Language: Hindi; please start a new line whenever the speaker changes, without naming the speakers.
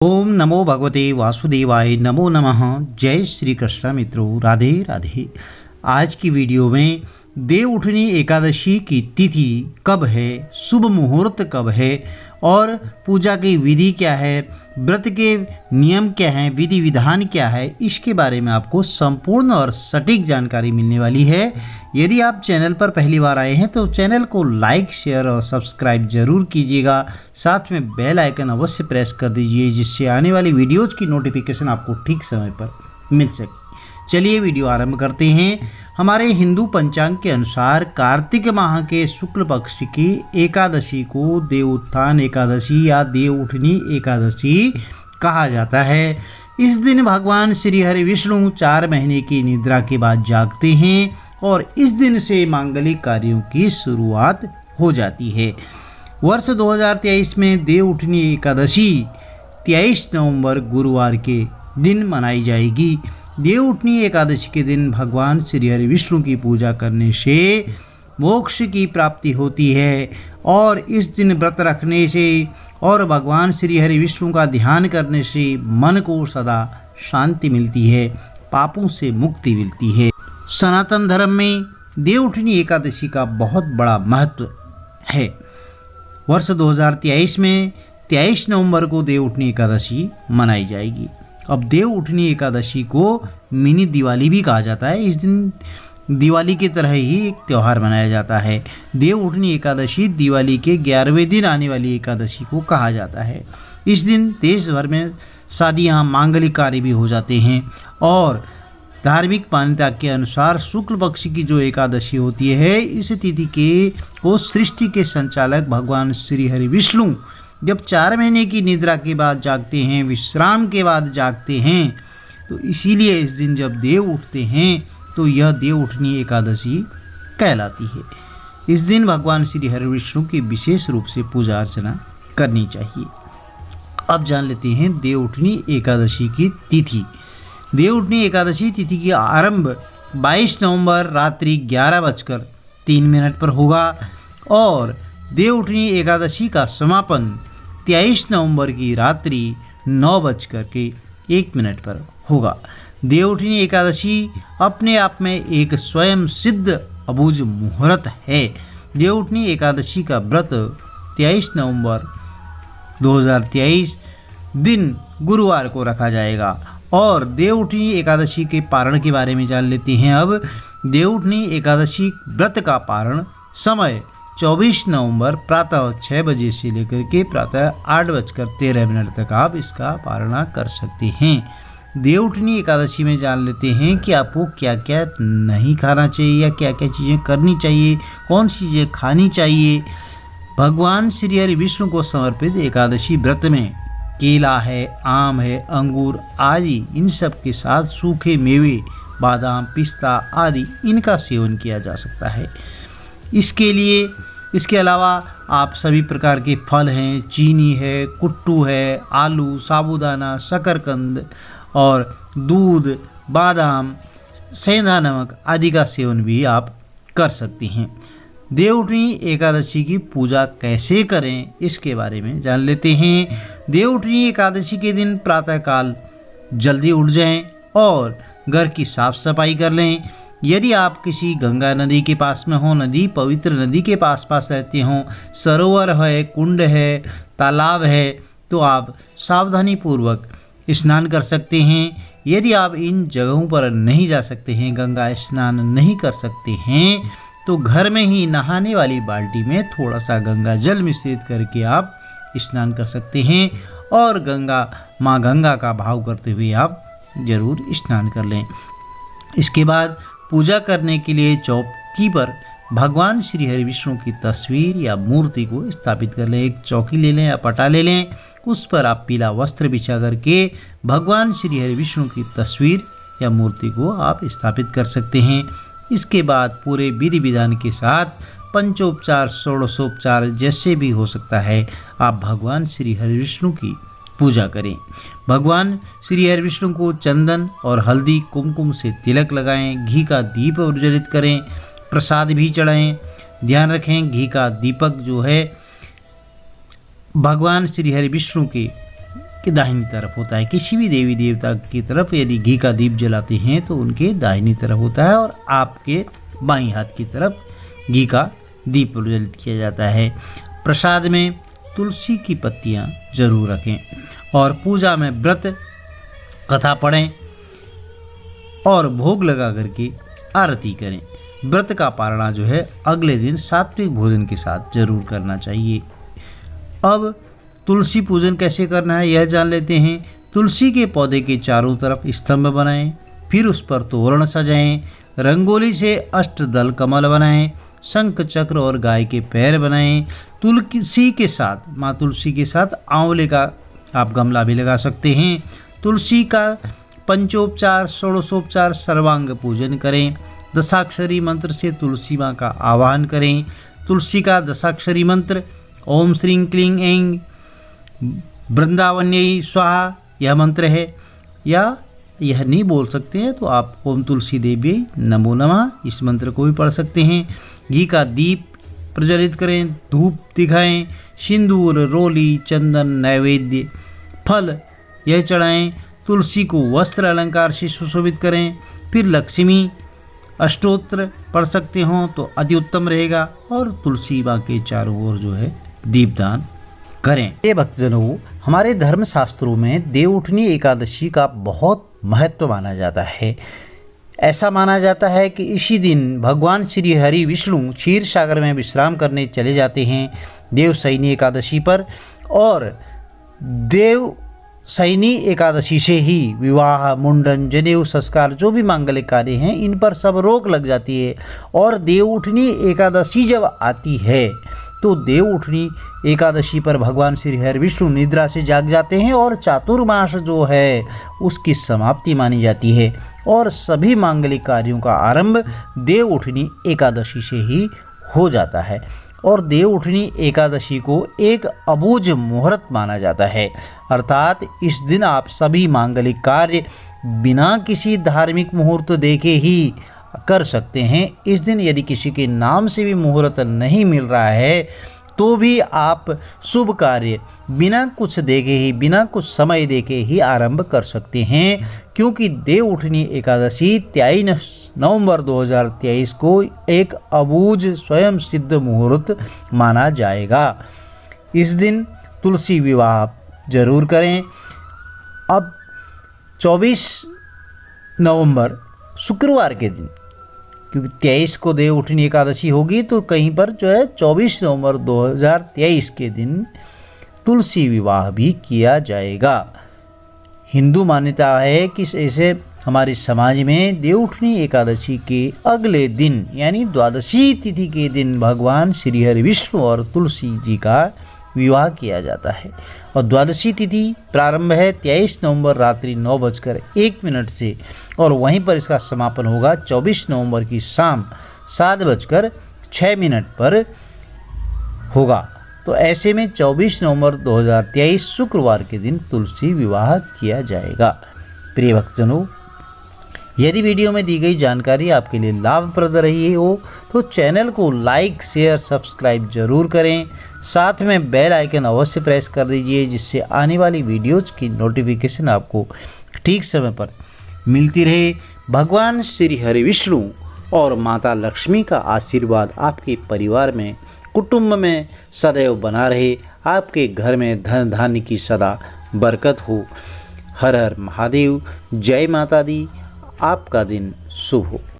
ओम नमो भगवते वासुदेवाय नमो नमः। जय श्री कृष्ण मित्रों, राधे राधे। आज की वीडियो में देवउठनी एकादशी की तिथि कब है, शुभ मुहूर्त कब है और पूजा की विधि क्या है, व्रत के नियम क्या हैं, विधि विधान क्या है, इसके बारे में आपको संपूर्ण और सटीक जानकारी मिलने वाली है। यदि आप चैनल पर पहली बार आए हैं तो चैनल को लाइक, शेयर और सब्सक्राइब जरूर कीजिएगा। साथ में बेल आइकन अवश्य प्रेस कर दीजिए, जिससे आने वाली वीडियोज़ की नोटिफिकेशन आपको ठीक समय पर मिल सके। चलिए वीडियो आरंभ करते हैं। हमारे हिंदू पंचांग के अनुसार कार्तिक माह के शुक्ल पक्ष की एकादशी को देवोत्थान एकादशी या देवउठनी एकादशी कहा जाता है। इस दिन भगवान श्री हरि विष्णु 4 महीने की निद्रा के बाद जागते हैं और इस दिन से मांगलिक कार्यों की शुरुआत हो जाती है। वर्ष 2023 में देवउठनी एकादशी 23 नवंबर गुरुवार के दिन मनाई जाएगी। देवउठनी एकादशी के दिन भगवान श्री हरि विष्णु की पूजा करने से मोक्ष की प्राप्ति होती है और इस दिन व्रत रखने से और भगवान श्री हरि विष्णु का ध्यान करने से मन को सदा शांति मिलती है, पापों से मुक्ति मिलती है। सनातन धर्म में देवउठनी एकादशी का बहुत बड़ा महत्व है। वर्ष 2023 में 23 नवंबर को देवउठनी एकादशी मनाई जाएगी। अब देवउठनी एकादशी को मिनी दिवाली भी कहा जाता है। इस दिन दिवाली की तरह ही एक त्यौहार मनाया जाता है। देवउठनी एकादशी दिवाली के 11वें दिन आने वाली एकादशी को कहा जाता है। इस दिन देश भर में शादियाँ, मांगलिक कार्य भी हो जाते हैं और धार्मिक मान्यता के अनुसार शुक्ल पक्ष की जो एकादशी होती है, इस तिथि के को सृष्टि के संचालक भगवान श्री हरि विष्णु जब 4 महीने की निद्रा के बाद जागते हैं, विश्राम के बाद जागते हैं, तो इसीलिए इस दिन जब देव उठते हैं तो यह देवउठनी एकादशी कहलाती है। इस दिन भगवान श्री हरि विष्णु की विशेष रूप से पूजा अर्चना करनी चाहिए। अब जान लेते हैं देवउठनी एकादशी की तिथि। देवउठनी एकादशी तिथि की आरंभ 22 नवंबर रात्रि 11:03 पर होगा और देवउठनी एकादशी का समापन 23 नवंबर की रात्रि 9:01 पर होगा। देवउठनी एकादशी अपने आप में एक स्वयं सिद्ध अबूझ मुहूर्त है। देवउठनी एकादशी का व्रत 23 नवंबर 2023 दिन गुरुवार को रखा जाएगा और देवउठनी एकादशी के पारण के बारे में जान लेते हैं। अब देवउठनी एकादशी व्रत का पारण समय 24 नवंबर प्रातः 6 बजे से लेकर के प्रातः 8:13 तक आप इसका पारणा कर सकते हैं। देवउठनी एकादशी में जान लेते हैं कि आपको क्या क्या नहीं खाना चाहिए या क्या क्या चीज़ें करनी चाहिए, कौन सी चीज़ें खानी चाहिए। भगवान श्री हरि विष्णु को समर्पित एकादशी व्रत में केला है, आम है, अंगूर आदि इन सब के साथ सूखे मेवे, बादाम, पिस्ता आदि इनका सेवन किया जा सकता है। इसके अलावा आप सभी प्रकार के फल हैं, चीनी है, कुट्टू है, आलू, साबूदाना, शकरकंद और दूध, बादाम, सेंधा नमक आदि का सेवन भी आप कर सकते हैं। देवउठनी एकादशी की पूजा कैसे करें, इसके बारे में जान लेते हैं। देवउठनी एकादशी के दिन प्रातःकाल जल्दी उठ जाएं और घर की साफ सफाई कर लें। यदि आप किसी गंगा नदी के पास में हो, नदी पवित्र नदी के पास रहते हों, सरोवर है, कुंड है, तालाब है, तो आप सावधानी पूर्वक स्नान कर सकते हैं। यदि आप इन जगहों पर नहीं जा सकते हैं, गंगा स्नान नहीं कर सकते हैं, तो घर में ही नहाने वाली बाल्टी में थोड़ा सा गंगा जल मिश्रित करके आप स्नान कर सकते हैं और माँ गंगा का भाव करते हुए आप जरूर स्नान कर लें। इसके बाद पूजा करने के लिए चौकी पर भगवान श्री हरि विष्णु की तस्वीर या मूर्ति को स्थापित कर लें। एक चौकी ले लें या पटा ले लें, उस पर आप पीला वस्त्र बिछा करके भगवान श्री हरि विष्णु की तस्वीर या मूर्ति को आप स्थापित कर सकते हैं। इसके बाद पूरे विधि विधान के साथ पंचोपचार, षोडशोपचार जैसे भी हो सकता है, आप भगवान श्री हरि विष्णु की पूजा करें। भगवान श्री हरि विष्णु को चंदन और हल्दी कुमकुम से तिलक लगाएं, घी का दीप प्रज्वलित करें, प्रसाद भी चढ़ाएं। ध्यान रखें, घी का दीपक जो है भगवान श्री हरि विष्णु के की दाहिनी तरफ होता है। किसी भी देवी देवता की तरफ यदि घी का दीप जलाते हैं तो उनके दाहिनी तरफ होता है और आपके बाईं हाथ की तरफ घी का दीप प्रज्वलित किया जाता है। प्रसाद में तुलसी की पत्तियां जरूर रखें और पूजा में व्रत कथा पढ़ें और भोग लगा करके आरती करें। व्रत का पारणा जो है अगले दिन सात्विक भोजन के साथ जरूर करना चाहिए। अब तुलसी पूजन कैसे करना है यह जान लेते हैं। तुलसी के पौधे के चारों तरफ स्तंभ बनाएं, फिर उस पर तोरण सजाएं, रंगोली से अष्टदल कमल बनाएं, शंख चक्र और गाय के पैर बनाएं। तुलसी के साथ माँ तुलसी के साथ आंवले का आप गमला भी लगा सकते हैं। तुलसी का पंचोपचार षोडशोपचार सर्वांग पूजन करें। दशाक्षरी मंत्र से तुलसी माँ का आवाहन करें। तुलसी का दशाक्षरी मंत्र ओम श्रीं क्लीं ऐं वृंदावन्यै स्वाहा यह मंत्र है, या यह नहीं बोल सकते हैं तो आप ओम तुलसी देवी नमो नमः इस मंत्र को भी पढ़ सकते हैं। घी का दीप प्रज्वलित करें, धूप दिखाएं, सिंदूर रोली चंदन नैवेद्य फल यह चढ़ाएं। तुलसी को वस्त्र अलंकार से सुशोभित करें। फिर लक्ष्मी अष्टोत्र पढ़ सकते हो तो अति उत्तम रहेगा और तुलसी माँ के चारों ओर जो है दीपदान करें। ये भक्तजनों, हमारे धर्म शास्त्रों में देवउठनी एकादशी का बहुत महत्व माना जाता है। ऐसा माना जाता है कि इसी दिन भगवान श्री हरि विष्णु क्षीर सागर में विश्राम करने चले जाते हैं देवशयनी एकादशी पर, और देवशयनी एकादशी से ही विवाह, मुंडन, जनेऊ संस्कार जो भी मांगलिक कार्य हैं इन पर सब रोक लग जाती है। और देवउठनी एकादशी जब आती है तो देवउठनी एकादशी पर भगवान श्री हरि विष्णु निद्रा से जाग जाते हैं और चातुर्मास जो है उसकी समाप्ति मानी जाती है और सभी मांगलिक कार्यों का आरंभ देवउठनी एकादशी से ही हो जाता है। और देवउठनी एकादशी को एक अबूझ मुहूर्त माना जाता है, अर्थात इस दिन आप सभी मांगलिक कार्य बिना किसी धार्मिक मुहूर्त देखे ही कर सकते हैं। इस दिन यदि किसी के नाम से भी मुहूर्त नहीं मिल रहा है तो भी आप शुभ कार्य बिना कुछ देखे ही, बिना कुछ समय देखे ही आरंभ कर सकते हैं, क्योंकि देवउठनी एकादशी 23 नवंबर 2023 को एक अबूझ स्वयं सिद्ध मुहूर्त माना जाएगा। इस दिन तुलसी विवाह जरूर करें। अब 24 नवंबर शुक्रवार के दिन, क्योंकि 23 को देवउठनी एकादशी होगी तो कहीं पर जो है 24 नवंबर 2023 के दिन तुलसी विवाह भी किया जाएगा। हिंदू मान्यता है कि ऐसे हमारे समाज में देवउठनी एकादशी के अगले दिन यानी द्वादशी तिथि के दिन भगवान श्री हरि विष्णु और तुलसी जी का विवाह किया जाता है। और द्वादशी तिथि प्रारंभ है 23 नवंबर रात्रि 9:01 से और वहीं पर इसका समापन होगा 24 नवंबर की शाम 7:06 पर होगा। तो ऐसे में 24 नवंबर 2023 शुक्रवार के दिन तुलसी विवाह किया जाएगा। प्रिय भक्तजनों, यदि वीडियो में दी गई जानकारी आपके लिए लाभप्रद रही हो तो चैनल को लाइक शेयर सब्सक्राइब जरूर करें। साथ में बेल आइकन अवश्य प्रेस कर दीजिए, जिससे आने वाली वीडियोज़ की नोटिफिकेशन आपको ठीक समय पर मिलती रहे। भगवान श्री हरि विष्णु और माता लक्ष्मी का आशीर्वाद आपके परिवार में, कुटुंब में सदैव बना रहे। आपके घर में धन धान्य की सदा बरकत हो। हर हर महादेव। जय माता दी। आपका दिन शुभ हो।